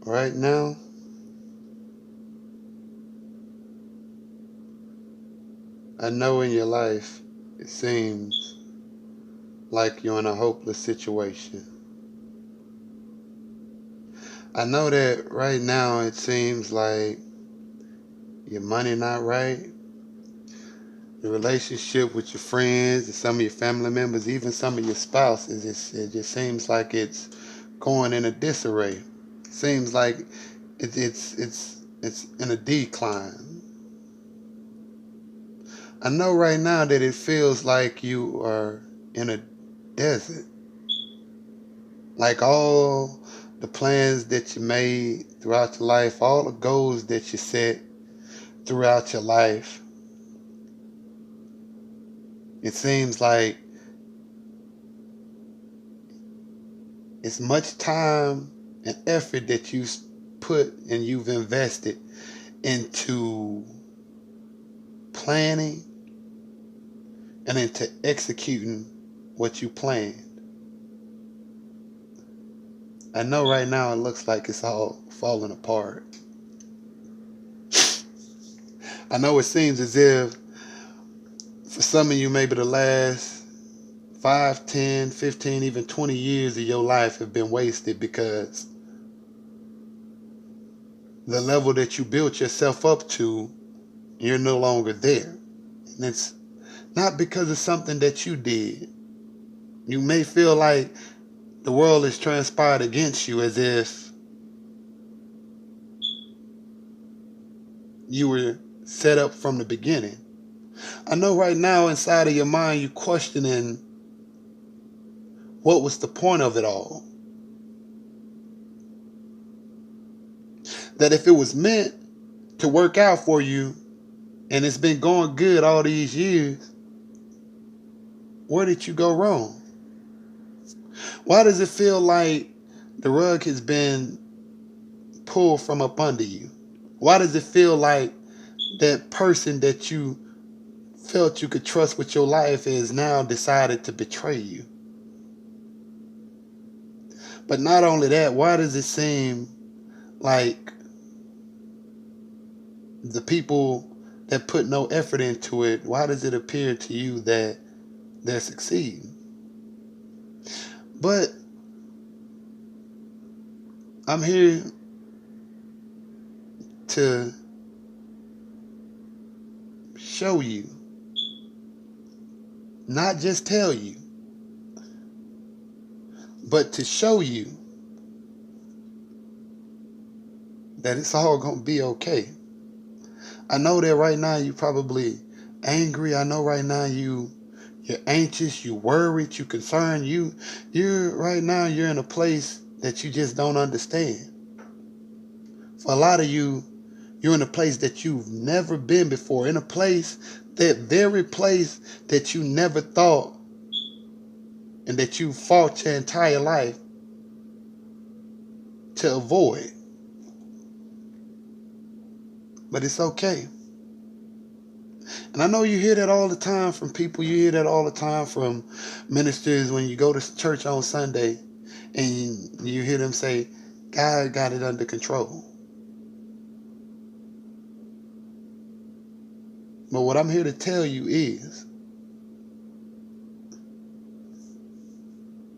Right now, I know in your life it seems like you're in a hopeless situation. I know that right now it seems like your money not right, the relationship with your friends and some of your family members, even some of your spouses, it just seems like it's going in a disarray. Seems like it's in a decline. I know right now that it feels like you are in a desert. Like all the plans that you made throughout your life, all the goals that you set throughout your life, it seems like as much time and effort that you put and you've invested into planning and into executing what you planned. I know right now it looks like it's all falling apart. I know it seems as if for some of you, maybe the last 5, 10, 15, even 20 years of your life have been wasted because the level that you built yourself up to, you're no longer there. And it's not because of something that you did. You may feel like the world is transpired against you as if you were set up from the beginning. I know right now inside of your mind you're questioning what was the point of it all. That if it was meant to work out for you and it's been going good all these years, where did you go wrong? Why does it feel like the rug has been pulled from up under you? Why does it feel like that person that you felt you could trust with your life has now decided to betray you? But not only that, why does it seem like the people that put no effort into it, why does it appear to you that they're succeeding? But I'm here to show you, not just tell you, but to show you that it's all going to be okay. I know that right now you're probably angry. I know right now you're anxious, you worried, you concerned. You're right now you're in a place that you just don't understand. For a lot of you, you're in a place that you've never been before, in a place, that very place that you never thought and that you fought your entire life to avoid. But it's okay. And I know you hear that all the time from people. You hear that all the time from ministers when you go to church on Sunday and you hear them say, God got it under control. But what I'm here to tell you is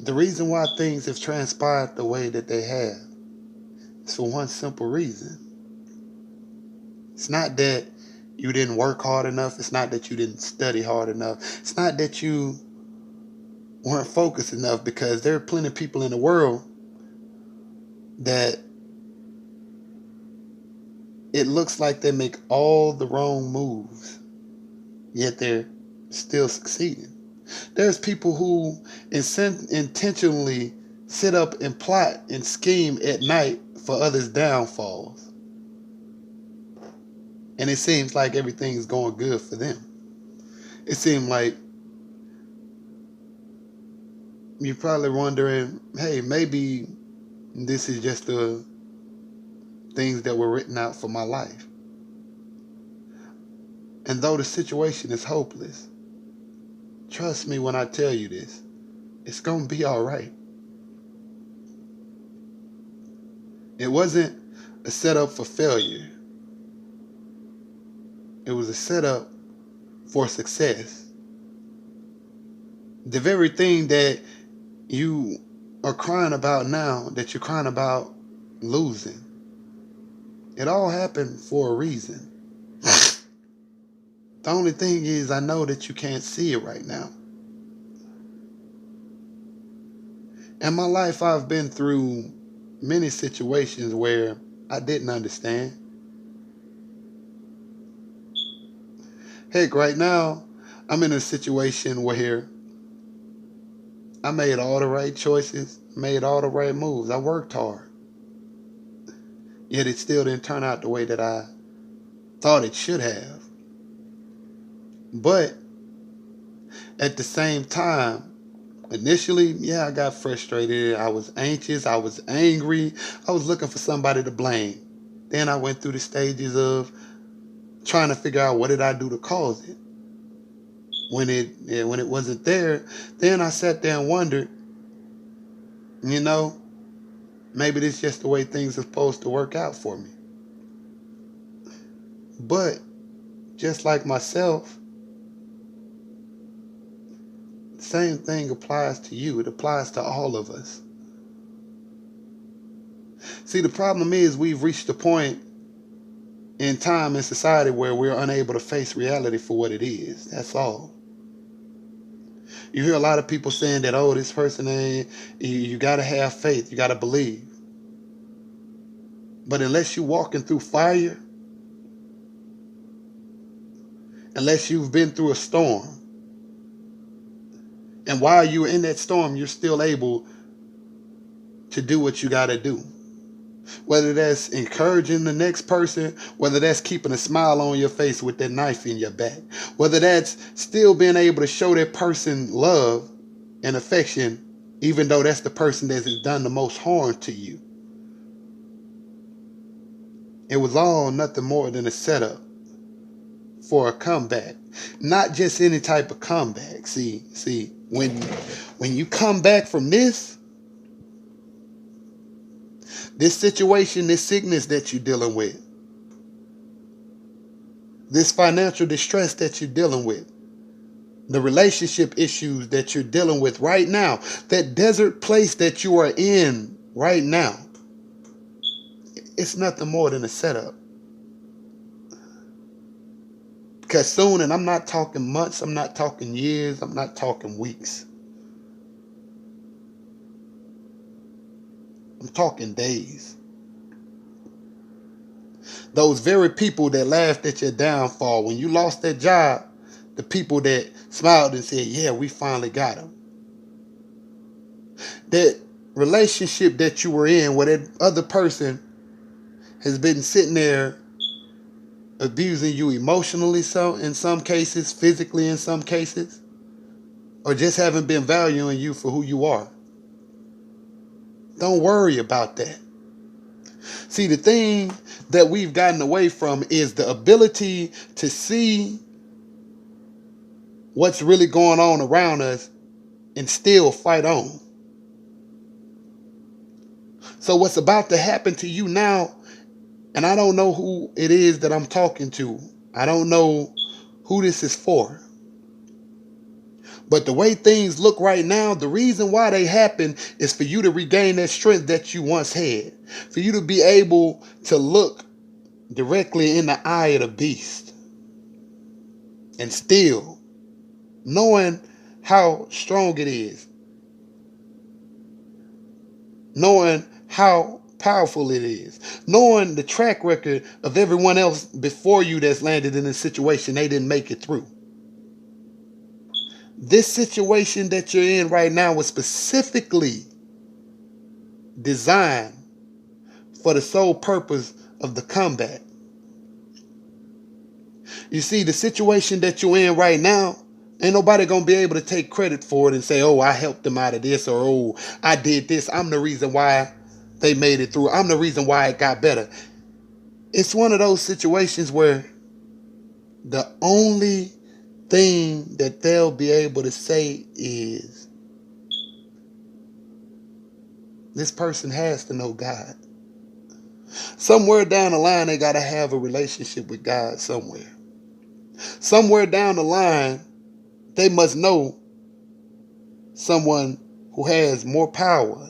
the reason why things have transpired the way that they have is for one simple reason. It's not that you didn't work hard enough. It's not that you didn't study hard enough. It's not that you weren't focused enough, because there are plenty of people in the world that it looks like they make all the wrong moves, yet they're still succeeding. There's people who intentionally sit up and plot and scheme at night for others' downfalls. And it seems like everything's going good for them. It seems like you're probably wondering, hey, maybe this is just the things that were written out for my life. And though the situation is hopeless, trust me when I tell you this, it's going to be all right. It wasn't a setup for failure. It was a setup for success. The very thing that you are crying about now, that you're crying about losing, it all happened for a reason. The only thing is, I know that you can't see it right now. In my life, I've been through many situations where I didn't understand. Heck, right now, I'm in a situation where I made all the right choices, made all the right moves. I worked hard. Yet it still didn't turn out the way that I thought it should have. But at the same time, initially, yeah, I got frustrated. I was anxious. I was angry. I was looking for somebody to blame. Then I went through the stages of trying to figure out what did I do to cause it. When it wasn't there, then I sat there and wondered, you know, maybe this is just the way things are supposed to work out for me. But just like myself, the same thing applies to you. It applies to all of us. See, the problem is we've reached a point in time in society where we're unable to face reality for what it is. That's all. You hear a lot of people saying that, oh, this person ain't, you got to have faith, you got to believe. But unless you're walking through fire, unless you've been through a storm, and while you're in that storm, you're still able to do what you got to do. Whether that's encouraging the next person, whether that's keeping a smile on your face with that knife in your back, whether that's still being able to show that person love and affection, even though that's the person that has done the most harm to you. It was all nothing more than a setup for a comeback. Not just any type of comeback. See, when you come back from this situation, this sickness that you're dealing with, this financial distress that you're dealing with, the relationship issues that you're dealing with right now, that desert place that you are in right now, it's nothing more than a setup. Because soon, and I'm not talking months, I'm not talking years, I'm not talking weeks, I'm talking days. Those very people that laughed at your downfall, when you lost that job, the people that smiled and said, yeah, we finally got him. That relationship that you were in where that other person has been sitting there abusing you emotionally, so in some cases, physically in some cases, or just haven't been valuing you for who you are. Don't worry about that. See, the thing that we've gotten away from is the ability to see what's really going on around us and still fight on. So what's about to happen to you now, and I don't know who it is that I'm talking to. I don't know who this is for. But the way things look right now, the reason why they happen is for you to regain that strength that you once had. For you to be able to look directly in the eye of the beast. And still, knowing how strong it is. Knowing how powerful it is. Knowing the track record of everyone else before you that's landed in a situation they didn't make it through. This situation that you're in right now was specifically designed for the sole purpose of the comeback. You see, the situation that you're in right now, ain't nobody gonna be able to take credit for it and say, oh, I helped them out of this, or oh, I did this. I'm the reason why they made it through. I'm the reason why it got better. It's one of those situations where the only thing that they'll be able to say is, this person has to know God. Somewhere down the line, they got to have a relationship with God somewhere. Somewhere down the line, they must know someone who has more power,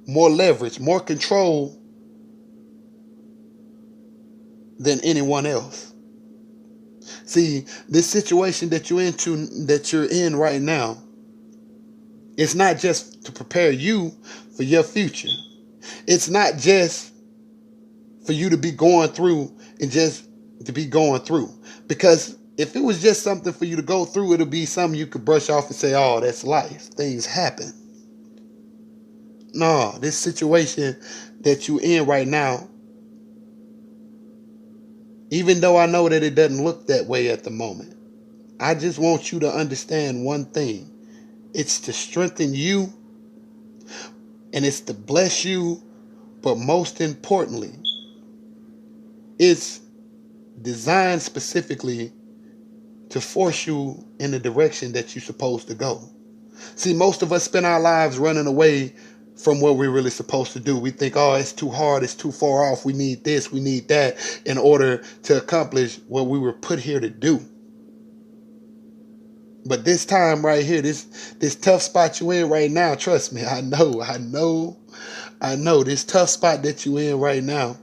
more leverage, more control than anyone else. See, this situation that you're in right now, it's not just to prepare you for your future. It's not just for you to be going through and just to be going through. Because if it was just something for you to go through, it'll be something you could brush off and say, oh, that's life. Things happen. No, this situation that you're in right now, even though I know that it doesn't look that way at the moment, I just want you to understand one thing. It's to strengthen you and it's to bless you, but most importantly, it's designed specifically to force you in the direction that you're supposed to go. See, most of us spend our lives running away from what we're really supposed to do. We think, oh, it's too hard, it's too far off, we need this, we need that in order to accomplish what we were put here to do. But this time right here, this tough spot you in right now, trust me, I know, this tough spot that you in right now,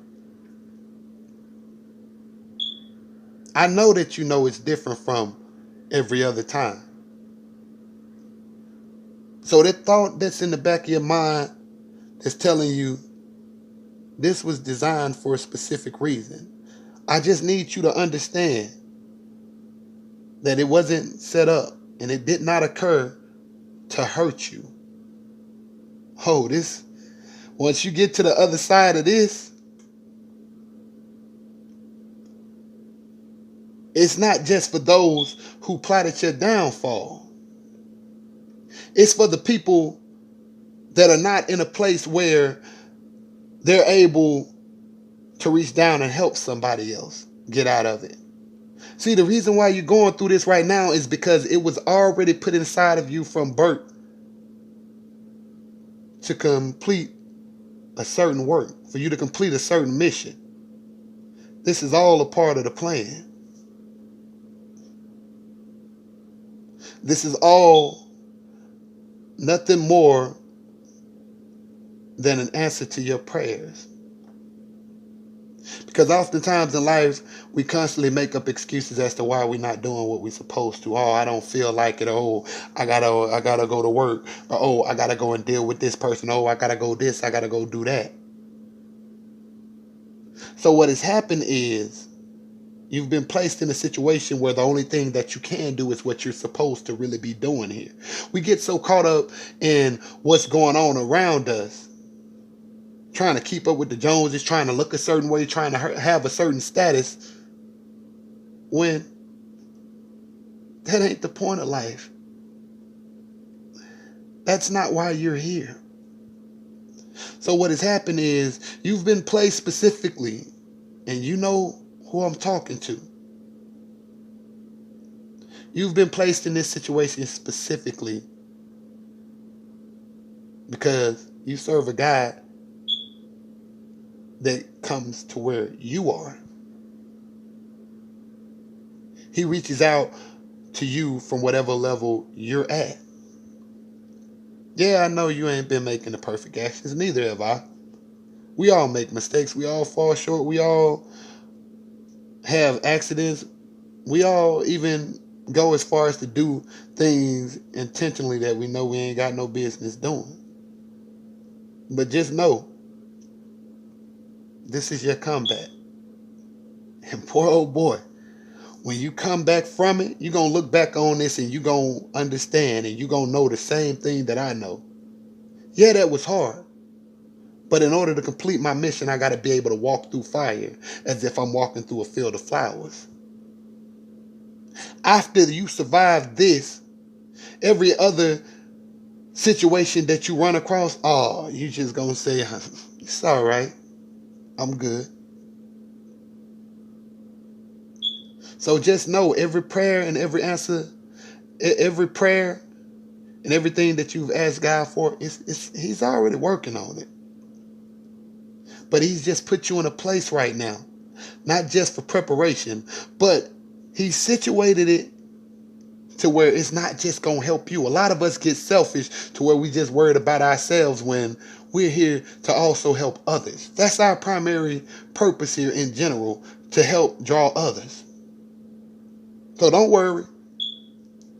I know that you know it's different from every other time. So that thought that's in the back of your mind that's telling you this was designed for a specific reason. I just need you to understand that it wasn't set up and it did not occur to hurt you. Oh, once you get to the other side of this, it's not just for those who plotted your downfall. It's for the people that are not in a place where they're able to reach down and help somebody else get out of it. See, the reason why you're going through this right now is because it was already put inside of you from birth to complete a certain work, for you to complete a certain mission. This is all a part of the plan. This is all nothing more than an answer to your prayers. Because oftentimes in life, we constantly make up excuses as to why we're not doing what we're supposed to. Oh, I don't feel like it. Oh, I gotta go to work. Or, oh, I gotta go and deal with this person. Oh, I gotta go this. I gotta go do that. So what has happened is you've been placed in a situation where the only thing that you can do is what you're supposed to really be doing here. We get so caught up in what's going on around us, trying to keep up with the Joneses, trying to look a certain way, trying to have a certain status, when that ain't the point of life. That's not why you're here. So what has happened is you've been placed specifically, and you know who I'm talking to. You've been placed in this situation specifically because you serve a God that comes to where you are. He reaches out to you from whatever level you're at. Yeah, I know you ain't been making the perfect actions, neither have I. We all make mistakes, we all fall short, we all have accidents, we all even go as far as to do things intentionally that we know we ain't got no business doing. But just know, this is your comeback. And poor old boy, when you come back from it, you're going to look back on this and you're going to understand and you're going to know the same thing that I know. Yeah, that was hard. But in order to complete my mission, I got to be able to walk through fire as if I'm walking through a field of flowers. After you survive this, every other situation that you run across, oh, you just going to say, it's all right. I'm good. So just know every prayer and every answer, every prayer and everything that you've asked God for, He's already working on it. But he's just put you in a place right now, not just for preparation, but he's situated it to where it's not just going to help you. A lot of us get selfish to where we just worried about ourselves when we're here to also help others. That's our primary purpose here in general, to help draw others. So don't worry.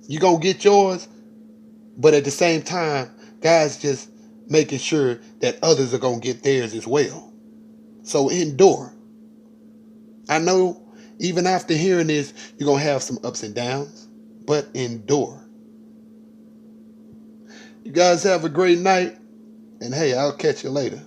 You're going to get yours, but at the same time, God's just making sure that others are going to get theirs as well. So endure. I know even after hearing this, you're going to have some ups and downs, but endure. You guys have a great night, and hey, I'll catch you later.